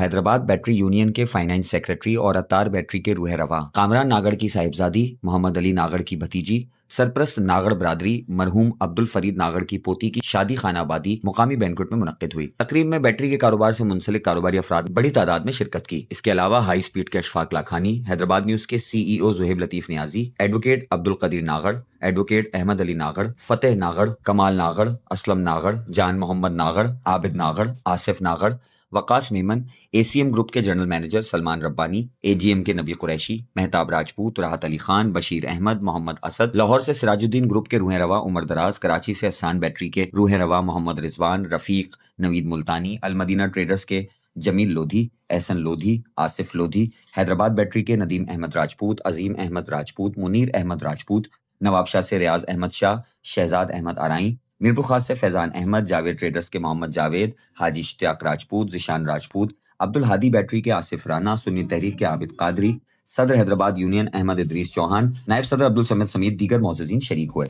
Hyderabad battery union के finance secretary और अतार battery के रूह रवा कामरान नागड़ की साहिबजादी मोहम्मद अली नागड़ की भतीजी सरप्रस्त नागड़ बरादरी मरहूम अब्दुल फरीद नागड़ की पोती की शादी खानाबादी मुकामी बैंक्वेट में मुनक्किद हुई। तकरीब में बैटरी के कारोबार से मुंसलिक कारोबारी अफराद बड़ी तादाद में शिरकत की। इसके अलावा हाई स्पीड के अशफाक लाखानी, हैदराबाद न्यूज के CEO Zohaib Latif Niazi, advocate Abdul Qadir Nagar, advocate Ahmed Ali Nagar, Fateh Nagar, Kamal Nagar, Aslam Nagar, Jan Mohammad Nagar, Abid Nagar, Asif Nagar, Waqas Memon, ACM group के general manager Salman Rabbani, AGM के नबी कुरैशी, मेहताब राजपूत, राहत अली खान, बशीर अहमद, मोहम्मद असद, लाहौर से सिराजुद्दीन ग्रुप के रूह रवा उमर दराज, कराची से हसान बैटरी के रूह रवा मोहम्मद रिजवान, रफीक, नवीद मुल्तानी, अलमदीना ट्रेडर्स के जमील लोधी, एहसन लोधी, आसिफ लोधी, हैदराबाद बैटरी के नदीम अहमद राजपूत, अजीम अहमद राजपूत, मुनीर अहमद राजपूत, नवाबशाह से रियाज अहमद शाह, शहजाद अहमद आराई, मीरपुर खास से फैजान अहमद, जावेद ट्रेडर्स के मोहम्मद जावेद, हाजी इश्तियाक राजपूत, जिशान राजपूत, अब्दुल हादी बैटरी के आसिफ राना, सुन्नी तहरीक के आबिद कादरी, सदर हैदराबाद यूनियन अहमद इदरीस चौहान, नायब सदर अब्दुल समद समेत दीगर मोअज़्ज़िज़ीन शरीक हुए।